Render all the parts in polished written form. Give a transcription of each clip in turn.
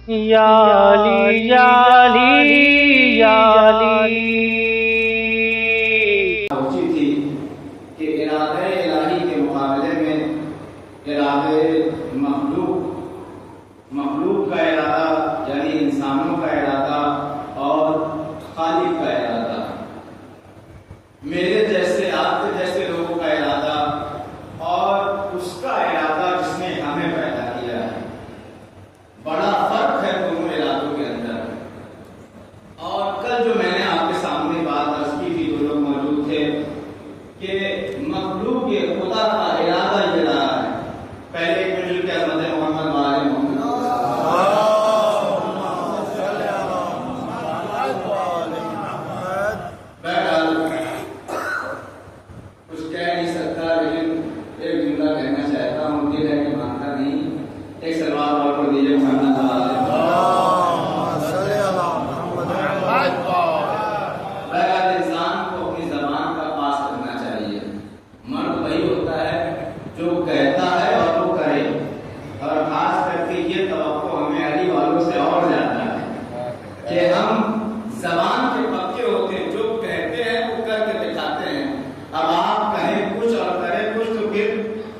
یا علی یا علی یا علی۔ پہنچی تھی کہ ارادہ الہی کے مقابلے میں ارادہ مخلوق کا ارادہ یعنی انسانوں کا ارادہ اور خالق کا ارادہ، میرے جیسے آپ کے جیسے لوگوں کا ارادہ اور اس کا ارادہ جس نے ہمیں پیدا کیا ہے، بڑا فرق ہے دونوں ارادوں کے اندر۔ اور کل جو میں نے آپ کے سامنے بات عرض کی تھی، جو لوگ موجود تھے، کہ مخلوق کے خدا کا ارادہ یہ رہا ہے۔ پہلے ایک مل کے حضرت محمد وآل محمد کچھ کہہ نہیں سکتا، لیکن ایک جملہ کہنا چاہتا ہوں، دل ہے کہ مانتا نہیں۔ ایک سلوات اور کو دیجیے محمد انسان کو اپنی زبان کا پاس کرنا چاہیے۔ مرد وہی ہوتا ہے جو کہتا ہے اور وہ کرے، اور خاص کر کے یہ توقع ہمیں علی والوں سے اور زیادہ ہے کہ ہم زبان کے پکے ہوتے ہیں، جو کہتے ہیں وہ کر کے دکھاتے ہیں۔ اب آپ کہیں کچھ اور کریں کچھ، تو پھر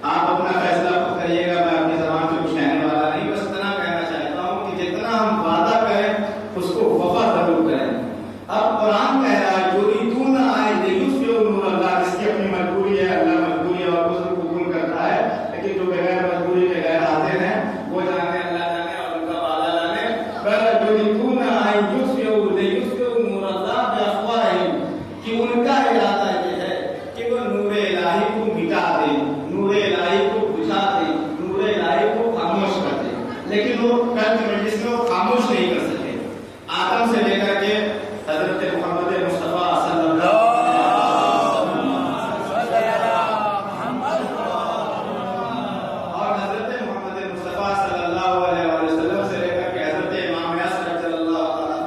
آپ اپنا فیصلہ خود کریے گا۔ میں اپنی زبان سے کچھ کہنے والا نہیں، بس اتنا کہنا چاہتا ہوں کہ جتنا ہم وعدہ کریں اس کو وفا ضرور کریں۔ اب قرآن کہہ رہا ہے یریدون ان یطفئوا نور اللہ، جس کی اپنی مجبوری ہے، اللہ مجبوری ہے اور اس کو قبول کرتا ہے، لیکن جو بغیر مجبوری کے غیر حاضر ہیں وہ جانے اللہ جانے اور ان کا وعدہ جانے۔ بل یریدون ان یطفئوا نور اللہ بافواہہم، کہ ان کا ارادہ یہ ہے کہ وہ نور الہی کو مٹا دیں، نور الہی کو بجھا دیں، نور الہی کو خاموش کر دیں، لیکن وہ مجلس میں وہ خاموش نہیں کر سکے۔ آدم سے لے کر کے حضرت محمد مصطفیٰ صلی اللہ اور حضرت محمد مصطفیٰ صلی اللہ علیہ وسلم سے لے کر کے حضرت امام یاسر رضی اللہ عنہ،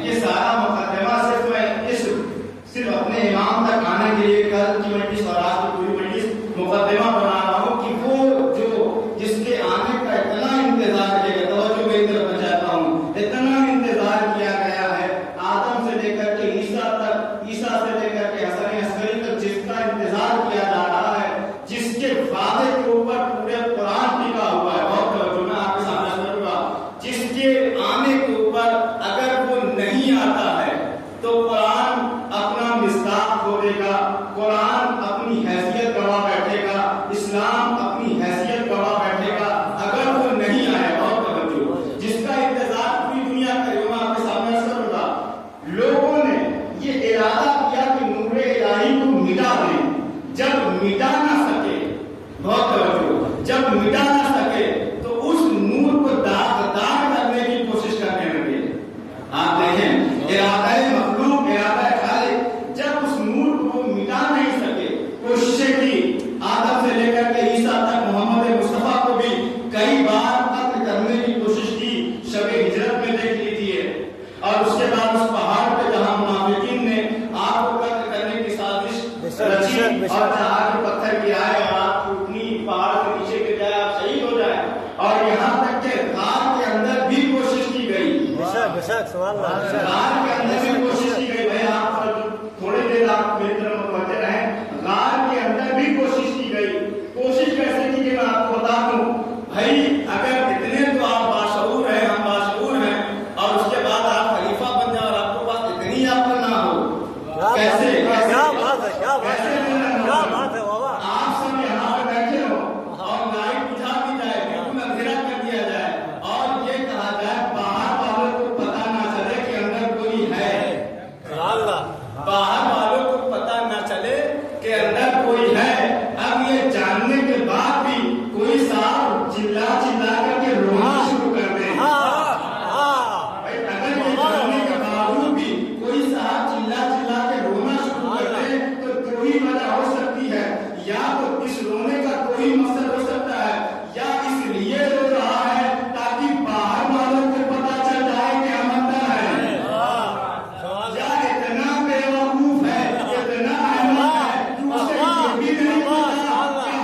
یہ سارا مقدمہ صرف اپنے امام تک آنے کے لیے کل کی مجلس اور آج کی پوری مجلس مقدمہ بنا رہا ہوں کہ وہ جو جس کے آنے کا اتنا انتظار کیا گیا، توجہ میری طرف میں چاہتا ہوں، اتنا انتظار کیا گیا ہے، آدم سے لے کر کے عیسیٰ تک، عیسیٰ سے لے کر کے حسن عسکری تک، جس کا انتظار کیا جا رہا ہے، جس کے وعدے کے اوپر پورے قرآن ٹکا ہوا ہے، بہت توجہ میں آپ کے سامنے کروں گا، جس کے آنے کے اوپر اگر وہ نہیں آتا ہے تو قرآن اپنا مصداق کھو دے گا، قرآن اپنی حیثیت گوا بیٹھے گا، اسلام اپنی حیثیت گوا بیٹھے گا اگر وہ نہیں آئے۔ بہت توجہ، جس کا انتظار پوری دنیا کرے، میں آپ کے سامنے عرض کروں گا، لوگوں نے یہ ارادہ کیا کہ نور الہی کو مٹا دیں، جب مٹا نہ سکے، بہت توجہ، جب مٹا نہ سکے تو اس نور کو داغدار کرنے کی کوشش کرنے لگے۔ آپ دیکھیں ارادہ مخلوق، ارادہ خالق، جب اس نور کو مٹا نہیں سکے، کوششیں کی، آدم سے لے کر کے عیسیٰ تک، محمد مصطفیٰ کو بھی کئی بار قتل کرنے کی کوشش کی، شب ہجرت میں دیکھ لیجیے، اور اس کے بعد اس پہاڑ پہ جہاں منافقین نے آپ کو قتل کرنے کی سازش رچی اور جہاں کے پتھر کی آئے اور آپ ٹوٹنی پہاڑ کے نیچے گر جائے، آپ شہید ہو جائے، اور یہاں تک کہ غار کے اندر بھی کوشش کی گئی، غار کے اندر بھی کوشش کی گئی۔ بھائی آپ تھوڑی دیر آپ میری طرف متوجہ رہیں، غار کے اندر بھی کوشش کی گئی۔ کوشش کیسے کی کہ میں آپ کو بتا دوں، بھائی اگر اتنے تو آپ باشعور ہیں، ہم باشعور ہیں، اور اس کے بعد آپ خلیفہ بن جائیں اور آپ کے پاس اتنی عقل نہ ہو، کیسے آپ سب یہاں پہ بیٹھے ہو اور لائٹ بجھا دی جائے، بالکل اندھیرا کر دیا جائے، اور یہ کہا جائے باہر والوں کو پتہ نہ چلے کہ اندر کوئی ہے، باہر والوں کو پتہ نہ چلے کہ اندر کوئی ہے۔ اب یہ جاننے کے بعد بھی کوئی صاحب چلا کر کے رونا شروع کر دے، اگر یہ جاننے کے باوجود بھی کوئی صاحب چلا کے رونا شروع کر دے تو کوئی وجہ ہو سکتی ہے، یا تو اس رونے کا کوئی مقصد ہو سکتا ہے، یا اس لیے رو رہا ہے تاکہ باہر والوں کو پتہ چل جائے کہ ہم اندر ہیں، یا اتنا بیوقوف ہے، اتنا احمق ہے کہ اسے یہ بھی نہیں پتا کہ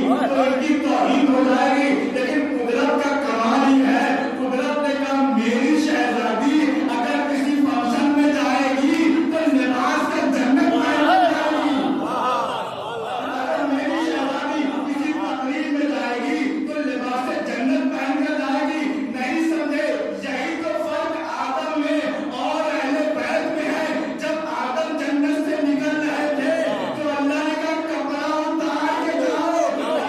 ہوگی تو ان کی توہین ہو جائے گی. لیکن قدرت کا کمال ہی ہے, قدرت نے کہا میری شہزادی اگر کسی فنکشن میں جائے گی تو لباس کا جنت پہن کر جائے گی. اگر میری شہزادی کسی تقریب میں جائے گی تو لباس جنت پہن کر جائے گی. نہیں سمجھے؟ یہی تو فرق آدم میں اور اہل بیت میں ہے. جب آدم جنت سے نکل رہے تھے تو اللہ نے کہا کپڑا اتار کے جاؤ.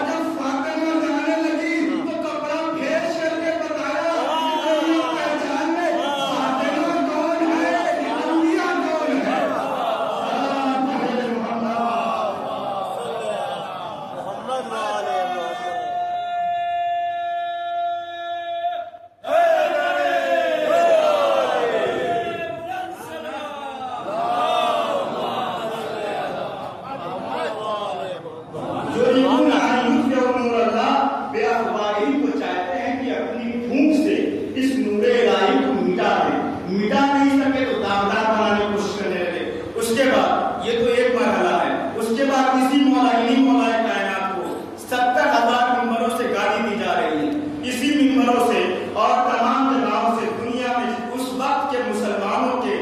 جب فاطمہ جانے لگی تو کپڑا پھیس کر کے بتایا پہچان میں فاطمہ کون ہے, انبیاء کون ہے. یریدون ان یطفئوا نور اللہ بافواہہم کو چاہتے ہیں کہ اپنی پھونک سے اس نور الہی کو مٹا دیں. مٹا نہیں سکے تو داغدار بنانے کی کوشش کرنے لگے. اس کے بعد یہ تو ایک مرحلہ ہے. اس کے بعد اسی مولا کائنات کو 70,000 ممبروں سے گالی دی جا رہی ہے. اسی ممبروں سے اور تمام جگہوں سے دنیا میں اس وقت کے مسلمانوں کے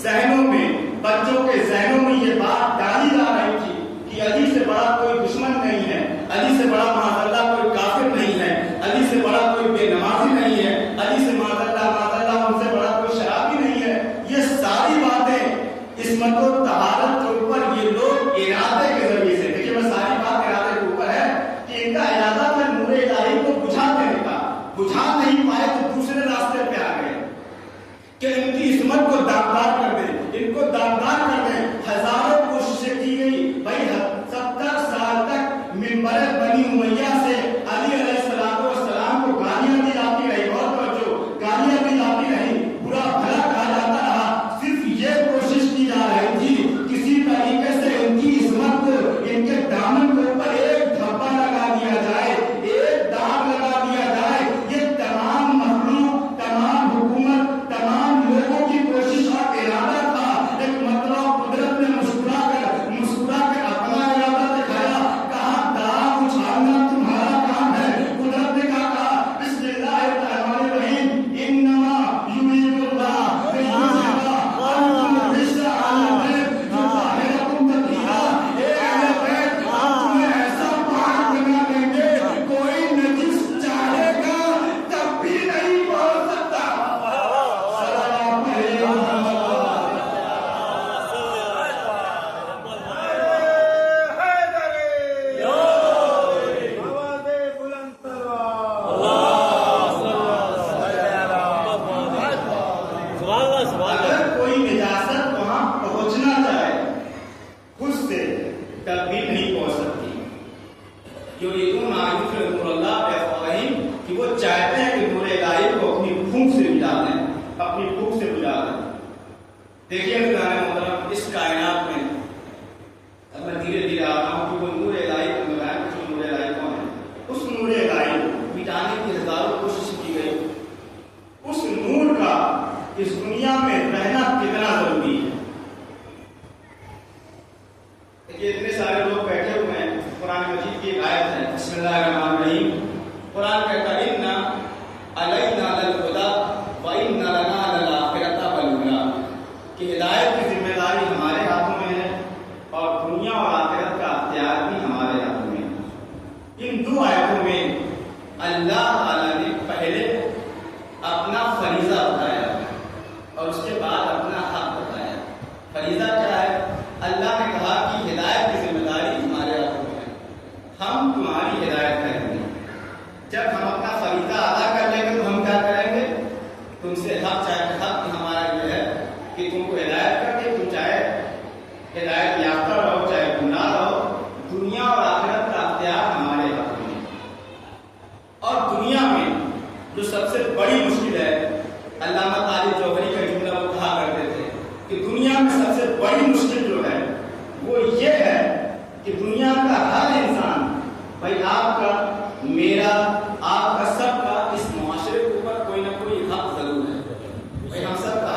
ذہنوں میں, بچوں کے ذہنوں میں یہ بات ڈالی جا رہی تھی کہ علی سے بڑا کوئی دشمن نہیں ہے, علی سے بڑا معاذ اللہ کوئی کافر نہیں ہے, علی سے بڑا کوئی بے نمازی نہیں ہے, علی سے معاذ اللہ ان سے بڑا کوئی شرابی نہیں ہے. یہ ساری باتیں عصمت و طہارت کے اوپر یہ لوگ ارادے کے ذریعے سے, دیکھیے میں ساری بات ارادے کے اوپر ہے کہ ان کا ارادہ تھا نور الہی کو بجھا دینے کا. بجھا نہیں پائے تو دوسرے راستے پہ آ گئے کہ ان کی عصمت کو داغدار کر دیں, ان کو داغدار کر دیں. ہزاروں کوششیں کی گئی بھائی. 70 سال تک منبر بنی امیہ سے علی علیہ السلام کو گالیاں دی جاتی رہی, بہت توجہ, گالیاں دی جاتی رہی, برا بھلا کہا جاتا رہا. صرف یہ کوشش کی جا رہی تھی کسی طریقے سے ان کی عصمت کو, ان کے دامن کے اوپر ایک دھبا لگا دیا جائے, ایک داغ لگا دیا جائے. یہ تمام مخلوق, تمام حکومت, تمام لوگوں کی کوشش اور ارادہ تھا. ایک مطلب قدرت نے مسکرا کر اپنا ارادہ دکھایا, کہا داغ اچھالنا تمہارا کام ہے. قدرت نے کہا بسم اللہ الرحمن الرحیم, انما یرید اللہ لیذہب عنکم الرجس اہل البیت یطہرکم تطہیرا. اے اہل بیت, ہم تمہیں ایسا پاک بنا دیں گے کوئی نجس چاہے گا تب بھی نہیں پہنچ سکتا. صلوات علی محمد. اگر کوئی نجاست وہاں پہنچنا چاہے خود سے تب بھی نہیں پہنچ سکتی. یریدون ان یطفئوا نور اللہ بافواہہم, کہ وہ چاہتے ہیں کہ نور الہی کو اپنی پھونک سے بجھا دیں, اپنی پھونک سے بجھا دیں. دیکھیے محترم, اس کائنات میں اب میں دھیرے دھیرے آ رہا ہوں کہ وہ نور الہی کو بتائیں کہ نور الہی کون ہے. اس نور الہی کو مٹانے کی ہزاروں کوشش کی گئی. اس نور کا اس دنیا میں رہنا کتنا ضروری ہے. دیکھیے اتنے سارے لوگ بیٹھے ہوئے ہیں. قرآن مجید کی ایک آیت ہے, بسم اللہ الرحمن الرحیم. قرآن کہتا ہے اِنَّ عَلَيْنَا لَلْهُدَىٰ وَإِنَّ لَنَا لَلْآخِرَةَ وَالْأُولَىٰ, کہ ہدایت کی ذمہ داری ہمارے ہاتھوں میں ہے اور دنیا اور آخرت کا اختیار بھی ہمارے ہاتھوں میں ہے. ان دو آیتوں میں اللہ تعالیٰ نے پہلے اپنا فریضہ بتایا اور اس کے بعد اپنا حق بتایا. فریضہ کیا ہے؟ اللہ نے کہا کہ ہدایت کی ذمہ داری ہمارے ہاتھوں میں ہے, ہم تمہاری ہدایت کریں گے. جب ہم اپنا فریضہ ادا کر لیں گے تو ہم کیا کریں گے؟ تم سے حق چاہے, حق ہمارا یہ ہے کہ تم کو ہدایت کر کے تم چاہے ہدایت یافتہ رہو چاہے گمراہ رہو, دنیا اور آخرت کا اختیار ہمارے ہاتھوں میں. اور دنیا میں جو سب سے بڑی مشکل ہے, علامہ طالب جوہری کا جملہ وہ کہا کرتے تھے کہ دنیا میں سب سے بڑی مشکل جو ہے وہ یہ ہے کہ دنیا کا ہر انسان, بھائی آپ کا, میرا, آپ کا, سب کا اس معاشرے کے اوپر کوئی نہ کوئی حق ضرور ہے. بھائی ہم سب کا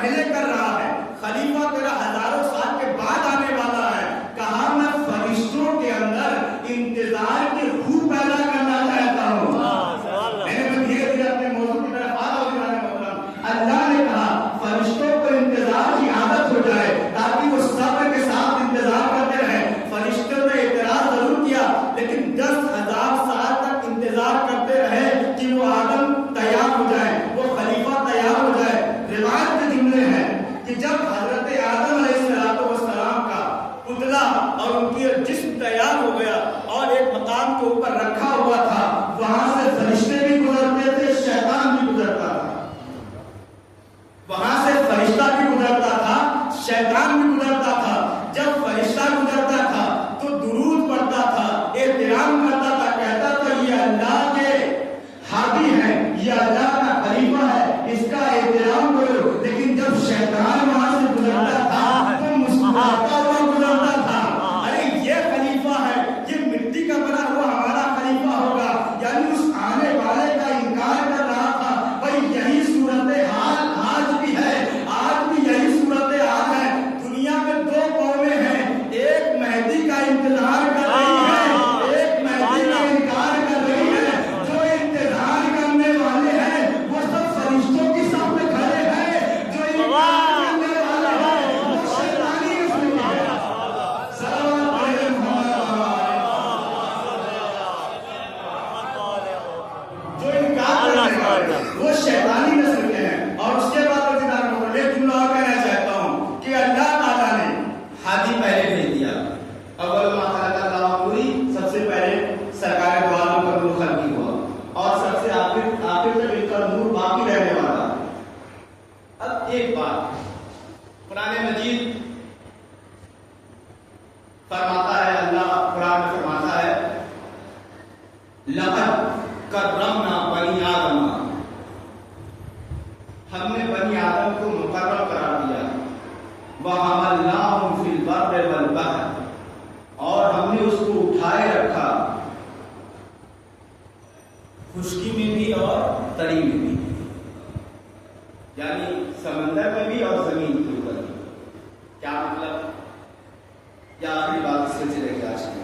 پہلے کر رہا ہے، خلیفہ تیرا ہزاروں سال کے بعد آنے والا ہے. کہا میں فرشتوں کے اندر انتظار کی روح پیدا کرنا چاہتا ہوں. میں دھیرے دھیرے اپنے موضوع کی طرف آ رہا ہوں. اللہ نے کہا فرشتوں کو انتظار کی عادت ہو جائے تاکہ وہ صبر کے ساتھ انتظار کرتے رہیں. فرشتوں نے اعتراض ضرور کیا لیکن 10,000 سال تک انتظار کرتے رہے کہ وہ آدم تیار ہو جائے، وہ خلیفہ تیار ہو جائے. روایت کے جملے ہیں کہ جب حضرت آدم علیہ السلام کا پتلا اور ان کی جسم تیار ہو گیا اور ایک مقام کے اوپر رکھا ہوا تھا، وہاں سے فرشتے بھی گزرتے تھے، شیطان بھی گزرتا تھا. وہاں سے فرشتہ بھی گزرتا تھا، شیطان بھی گزرتا تھا. جب فرشتہ گزرتا تھا تو درود پڑھتا تھا، احترام کرتا تھا، کہتا تھا یہ اللہ کے ہادی ہے، یہ اللہ کا خلیفہ ہے، اس کا احترام کرو. لیکن جب شیطان وہاں سے گزرتا تھا تو مسکراتا ہوا گزرتا تھا. ارے یہ خلیفہ ہے، یہ مٹی کا بنا ہوا ہمارا خلیفہ ہوگا. یعنی اس آنے والے کا انکار کر رہا تھا. بھائی یہی صورتحال آج بھی ہے، آج بھی یہی صورتحال ہے. دنیا میں دو قومیں ہیں، ایک مہدی کا انتظار کر رہی ہے، ایک مہدی کا انکار کر رہی ہے. جو انتظار کرنے والے ہیں وہ سب فرشتوں کی صف میں کھڑے ہیں، جو انکار کرنے والے ہیں وہ شیطانی رسول ہیں. صلوات علیہ محمد. جو انکار کرنے والے وہ شیطانی نسل کے ہیں. اور اس کے بعد ایک جملہ اور کہنا چاہتا ہوں کہ اللہ تعالیٰ نے ہادی پہلے بھیج دیا. اول ما خلق اللہ پوری سب سے پہلے سرکار دو عالم کا نور خلقی ہوا اور سب سے آخر تک ان کا نور باقی رہنے والا. اب ایک بات قرآن مجید فرماتا ہے، اللہ قرآن میں فرماتا ہے لقد کرمنا بنی آدم، ہم نے بنی آدم کو مقرر قرار دیا. وَحَمَلْنَاهُمْ فِي الْبَرِّ وَالْبَحْرِ، اور ہم نے اس کو اٹھائے رکھا خشکی میں بھی اور تری میں بھی، یعنی سمندر میں بھی اور زمین کے اوپر بھی. کیا مطلب؟ یا آخری بات اس سلسلے کی آج کی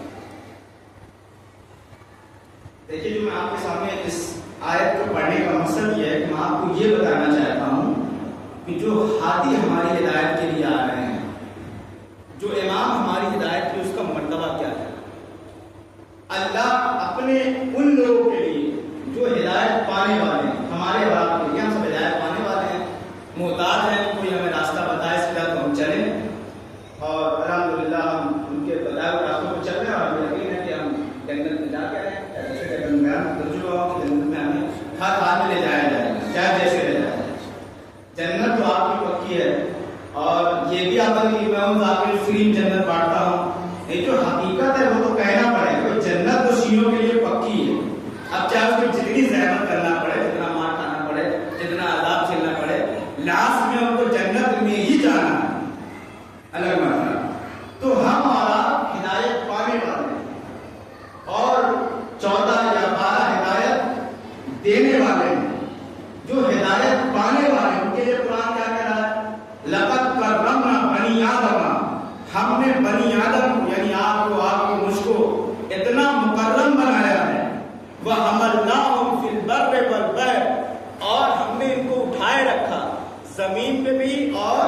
دیکھیے. جو میں آپ کے سامنے اس آیت کو پڑھنے کا مقصد یہ ہے کہ میں آپ کو یہ بتانا چاہتا ہوں کہ جو ہادی ہماری ہدایت کے لیے آ رہے ہیں، جو امام ہماری ہدایت کی، اس کا مرتبہ کیا ہے. اللہ اپنے ان لوگوں کے لیے جو ہدایت پانے والے ہیں، ہمارے اور آپ کے لیے، ہم سب ہدایت پانے والے ہیں، محتاج ہیں، کوئی ہمیں راستہ بتائے اس طرح تو ہم چلیں. اور الحمدللہ ہم ان کے بتائے ہوئے راستوں پہ چل رہے ہیں. اور یقین ہے کہ ہم جنت میں جا کے رہے ہیں. جنت میں ہمیں ہر حال میں لے جایا جائے گا، چاہے جیسے لے جایا جائے. جنت تو آپ کی پکی ہے. اور یہ بھی آپ کی میں ہوں ذاکر فریم جنت بانٹتا ہوں. یہ جو حقیقت ہے وہ تو کہنا پڑے گا. جنت تو شیعوں کے لیے پکی ہے. اب چاہے اس کو جتنی زحمت کرنا پڑے، جتنا مار کھانا پڑے، جتنا عذاب جھیلنا پڑے، لاسٹ میں ان کو جنت میں ہی جانا ہے. الگ مسئلہ. تو ہم اور آپ ہدایت پانے والے ہیں اور 14 یا 12 ہدایت دینے والے ہیں. جو ہدایت پانے والے ہیں ان کے لیے قرآن کیا کہہ رہا ہے؟ لقد کرمنا بنی آدم، ہم نے بنی آدم کو یعنی آپ کو مجھ کو اتنا مکرم بنایا ہے. وَحَمَلْنَاهُمْ فِي الْبَرِّ وَالْبَحْرِ، اور ہم نے ان کو اٹھائے رکھا زمین پہ بھی اور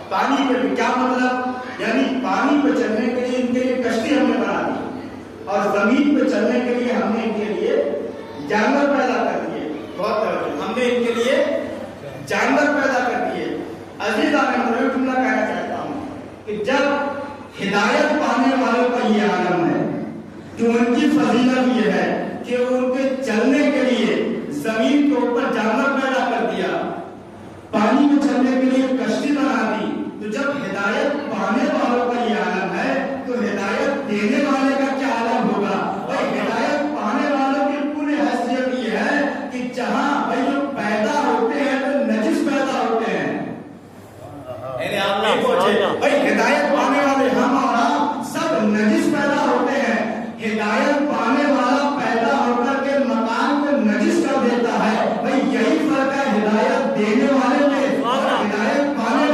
پانی پہ بھی. کیا مطلب؟ یعنی پانی پہ چلنے کے لیے ان کے لیے کشتی ہم نے بنا دی اور زمین پہ چلنے کے لیے ہم نے ان کے لیے جانور پیدا کر دیے. بہت ہم نے ان کے لیے جانور پیدا کر دیے. عزیزان میں جملہ کہنا چاہتا ہوں کہ جب ہدایت پانے والوں کا یہ عالم ہے کہ ان کی فضیلت یہ ہے کہ ان کے چلنے کے لیے زمین کے اوپر جانور پیدا کر دیا، پانی میں چلنے کے لیے کشتی بنا دی. تو جب ہدایت پانے والوں کا یہ عالم ہے تو ہدایت دینے والے کا کیا عالم ہوگا؟ اور ہدایت پانے والوں کی پوری حیثیت یہ ہے کہ جہاں بھائی جو پیدا ہوتے ہیں تو نجس پیدا ہوتے ہیں. یعنی آپ نہیں پہنچے بھائی ہدایت پانے والے ہم اور آپ سب نجس پیدا ہوتے ہیں. ہدایت پانے والا پیدا ہو کر کے مکان کو نجس کر دیتا ہے. بھائی یہی فرق ہے ہدایت دینے والے میں اور ہدایت پانے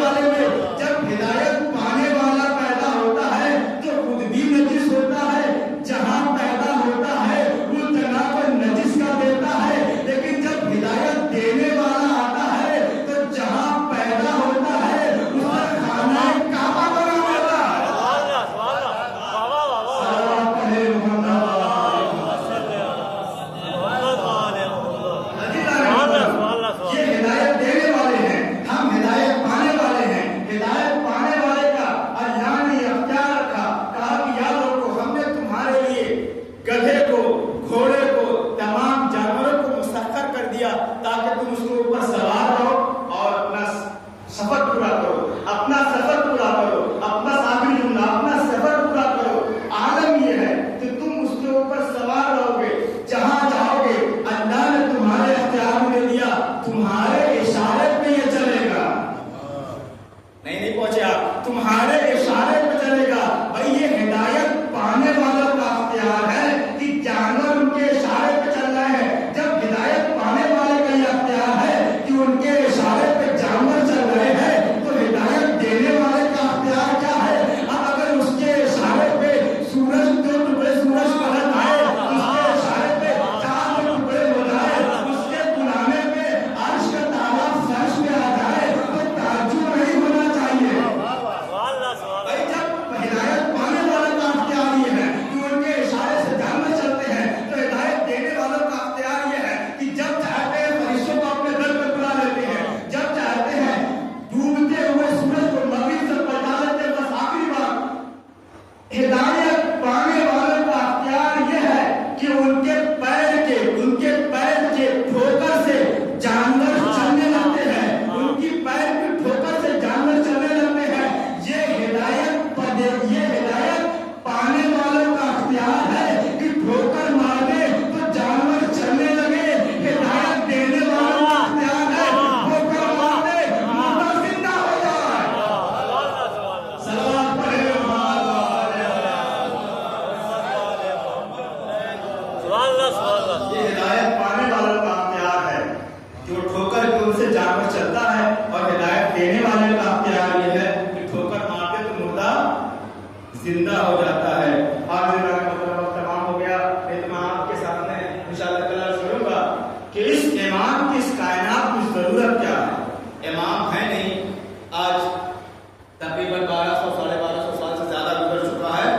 تقریباً 1200 ساڑھے 1200 سال سے زیادہ گزر چکا ہے،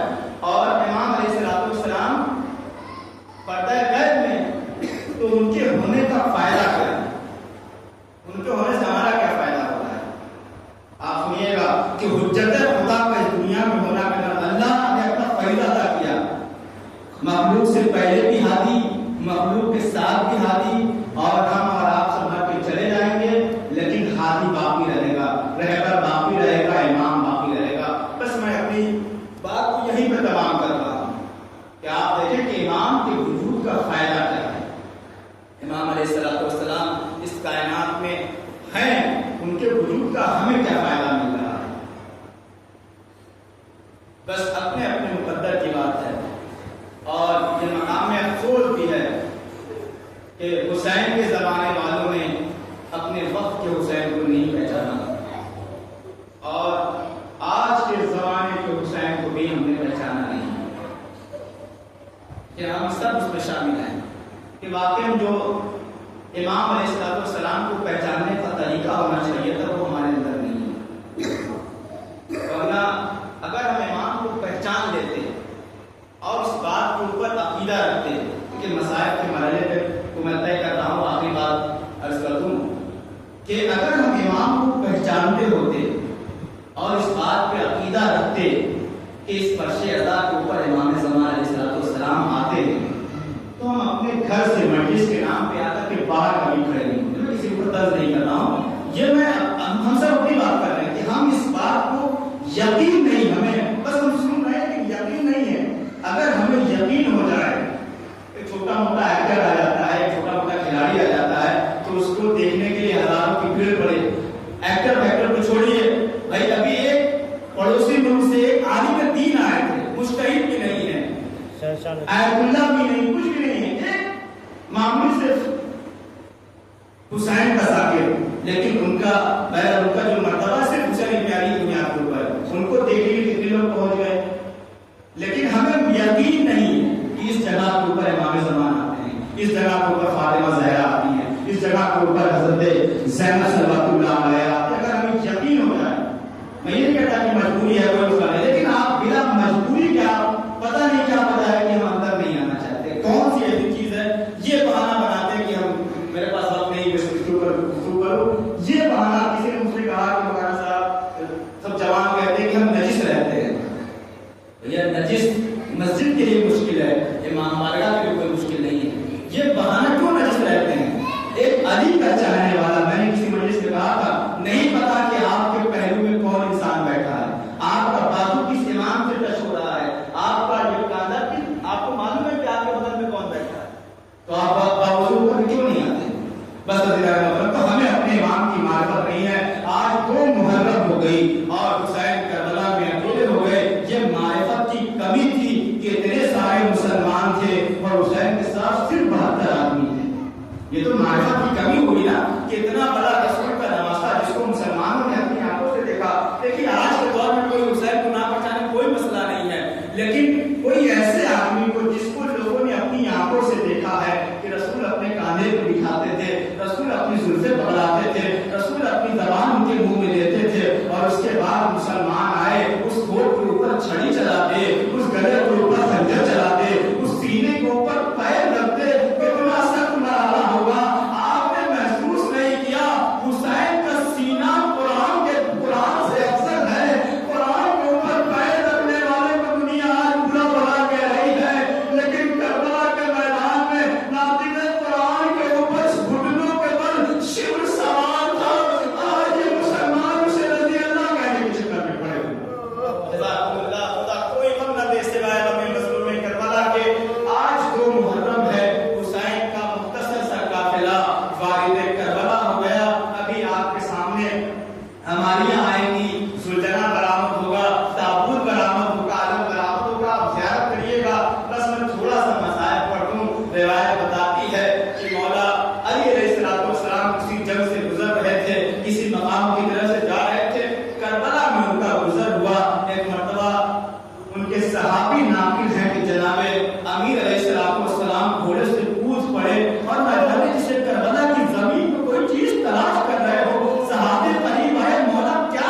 اور امام علیہ السلام پردہ غیب میں، تو ان کے ہونے کا فائدہ کیا ہے؟ ان کے ہونے سے ہمارا کیا فائدہ ہوتا ہے؟ آپ سنیے گا کہ حجت خدا کا اس دنیا میں ہونا کے بعد اللہ نے اپنا فائدہ ادا کیا، مخلوق سے پہلے بھی ہادی، مخلوق کے ساتھ بھی ہادی، اور ہم اور آپ سب مر کے چلے جائیں گے، لیکن ہادی باقی رہے گا، رہبر باقی رہے گا، امام باقی رہے گا۔ بس میں اپنی بات کو یہیں پہ تمام کر رہا ہوں کہ آپ دیکھیں کہ امام کے وجود کا فائدہ کیا ہے۔ امام علیہ السلام اس کائنات میں ہیں، ان کے وجود کا ہمیں کیا فائدہ مل رہا ہے؟ بس اپنے اپنے مقدر کی بات ہے، اور یہ مقام میں افسوس بھی ہے کہ حسین کے زمانے والوں نے اپنے وقت کے حسین کو نہیں پہچانا، اور آج کے زمانے کے حسین کو بھی ہم نے پہچانا نہیں، کہ ہم سب اس میں شامل ہیں کہ واقعی جو امام علیہ السلام کو پہچاننے کا طریقہ ہونا چاہیے تھا وہ ہمارے اندر نہیں ہے۔ ورنہ اگر ہم امام کو پہچان لیتے اور اس بات کے اوپر عقیدہ رکھتے کہ مسائل کے مرحلے پہ تو میں طے کر رہا ہوں، آخری بات عرض کر دوں کہ اگر ہم امام کو پہچانتے ہوتے اور اس بات پہ عقیدہ رکھتے کہ اس فرش ادا کے اوپر امام زمان علیہ السلام آتے ہیں، تو ہم اپنے گھر سے مجلس کے نام پہ آ کر کے باہر کبھی کھڑے نہیں ہوتے۔ میں کسی کو طرز نہیں کر رہا ہوں، یہ میں ہم سب اپنی بات کر رہے ہیں کہ ہم اس بات کو یقین نہیں، ہمیں بس ہم سن رہے ہیں کہ یقین نہیں ہے۔ اگر ہمیں یقین ہو جائے، ایک چھوٹا موٹا ایکٹر آ جاتا ہے، ایک چھوٹا موٹا کھلاڑی آ جاتا ہے، تو اس کو دیکھنے کے لیے ہزاروں کی بھیڑ پڑے، ایکٹر کو چھوڑیے بھائی، ابھی ایک پڑوسی ملک سے ایک عالم دین آئے تھے، مجتہد بھی نہیں ہے، آیت اللہ بھی نہیں، کچھ بھی نہیں ہے، ایک معمولی صرف حسین کا ذاکر، لیکن ان کا جو مرتبہ صرف حسین ابن علی کی بنیاد کے اوپر، ان کو دیکھنے کے لیے کتنے لوگ پہنچ گئے، لیکن ہمیں یقین نہیں ہے کہ اس جگہ کے اوپر امام زمان آتے ہیں، اس جگہ کے اوپر فاطمہ زہرا آتی ہیں، اس جگہ کے اوپر حضرت زینب صلوات اللہ علیہا آتی ہے۔ اگر ہمیں یقین ہو جائے، میں یہ نہیں کہتا کہ مجبوری ہے کوئی مسئلہ نہیں، لیکن آپ بلا مجبوری کیا پتہ نہیں کیا وجہ ہے کہ ہم اندر نہیں آنا چاہتے، کون سی ایسی چیز ہے، یہ بہانہ بناتے ہیں کہ ہم میرے پاس وقت نہیں ہے اس کے اوپر گفتگو کروں، یہ بہانہ کسی نے مجھ سے کہا کہ مولانا صاحب سب جوان کہتے ہیں کہ ہم نجس رہتے ہیں، یہ نجس مسجد کے لیے مشکل ہے، امام بارگاہ کے لیے کوئی مشکل نہیں ہے، یہ بہانہ کیوں نجس رہتے ہیں؟ ایک علی کا چاہنے والا، میں نے کسی مجلس میں کہا تھا، نہیں پتا کہ آپ کے پہلو میں کون انسان بیٹھا ہے، آپ کا بازو کس امام سے ٹچ ہو رہا ہے، آپ کا یہ کاندھا کس، آپ کو معلوم ہے کہ آپ کے بدن میں کون بیٹھا ہے، تو آپ باوضو پر کیوں نہیں آتے؟ بس تو ہمیں اپنے امام کی معرفت نہیں ہے۔ آج 2 محرم ہو گئی اور حسین کربلا میں اکیلے ہو گئے، یہ معرفت کی کمی تھی کہ اتنے سارے مسلمان تھے اور حسین کے ساتھ صرف 72 آدمی تھے، یہ تو معرفت کی کمی ہوئی نا کہ اتنا بڑا رسول کا نواسہ جس کو مسلمانوں نے اپنی آنکھوں سے دیکھا۔ لیکن آج کے دور میں کوئی حسین کو نہ پہچانے کوئی مسئلہ نہیں ہے، لیکن کوئی ایسے آدمی کو جس کو لوگوں نے اپنی آنکھوں سے دیکھا ہے کہ رسول اپنے کاندھے کو دکھاتے تھے، رسول اپنی زلفیں پکڑاتے تھے، رسول اپنی زبان ان کے منہ میں لیتے تھے، اور اس کے بعد مسلمان آئے اس گھوڑ کے اوپر چھڑی چلاتے، اس گلے کے اوپر خنجر چلاتے، اس سینے کے اوپر پیر رکھتے، کتنا سخت مرحلہ ہوگا۔ آپ نے محسوس نہیں کیا حسین کا سینہ قرآن سے افضل ہے، قرآن کے اوپر پیر رکھنے والے کو دنیا آج برا بھلا کہہ رہی ہے، لیکن کربلا کے میدان میں ناطق قرآن کے اوپر گھٹنوں کے بل شبر سوار تھا، آج یہ مسلمان اسے رضی اللہ کہنے کی شکل میں پڑے ہوئے۔ جزاکم اللہ، خدا کوئی غم نہ دے سوائے غم مظلوم کربلا کے۔ آج 2 محرم ہے، حسین کا مختصر سا قافلہ وارد کربلا ہو گیا، ابھی آپ کے سامنے ہماری آئے گی، سلطنہ برآمد ہوگا، تابوت برآمد ہوگا، عالم برآمد ہوگا، آپ زیارت کریے گا۔ بس میں تھوڑا سا مسائل پڑھ دوں۔ روایت بتاتی ہے کہ مولا علی علیہ السلام کسی جنگ سے گزر رہے تھے، کسی مقام کی طرف سے جا رہے تھے، کربلا میں ان کا گزر ہوا۔ ایک مرتبہ ان کے صحابی ناقل ہیں کہ جناب امیر علیہ السلام گھوڑے سے کود پڑے اور میں جسے کربلا کی زمین میں کوئی چیز تلاش کر رہے ہو، صحابی قریب آئے، مولا کیا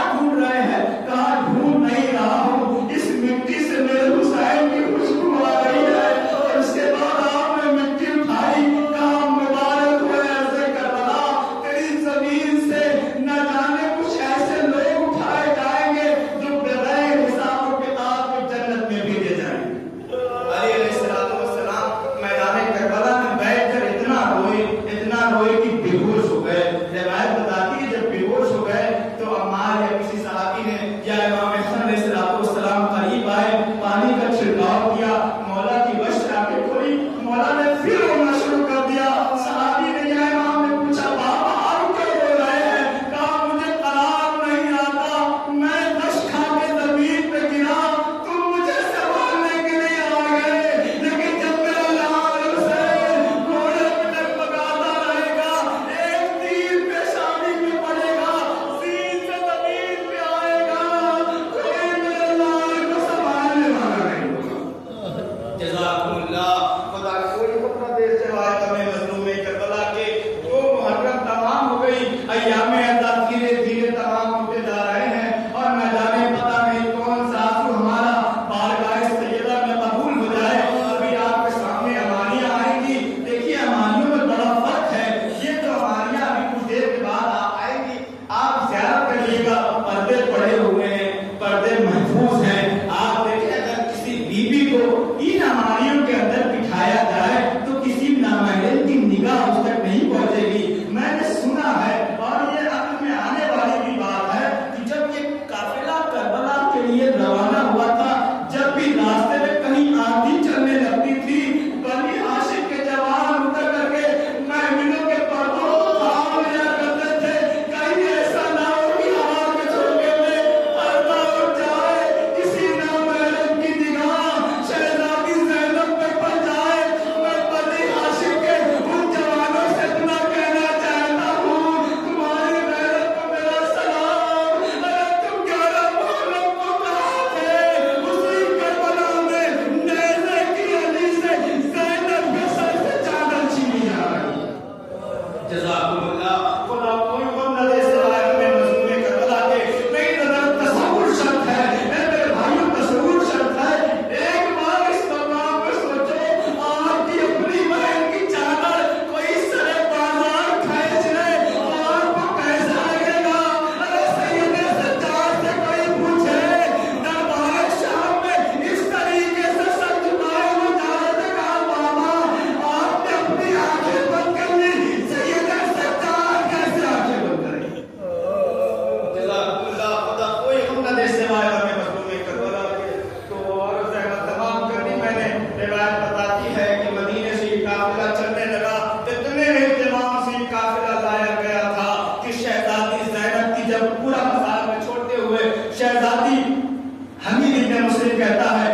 مسلم کہتا ہے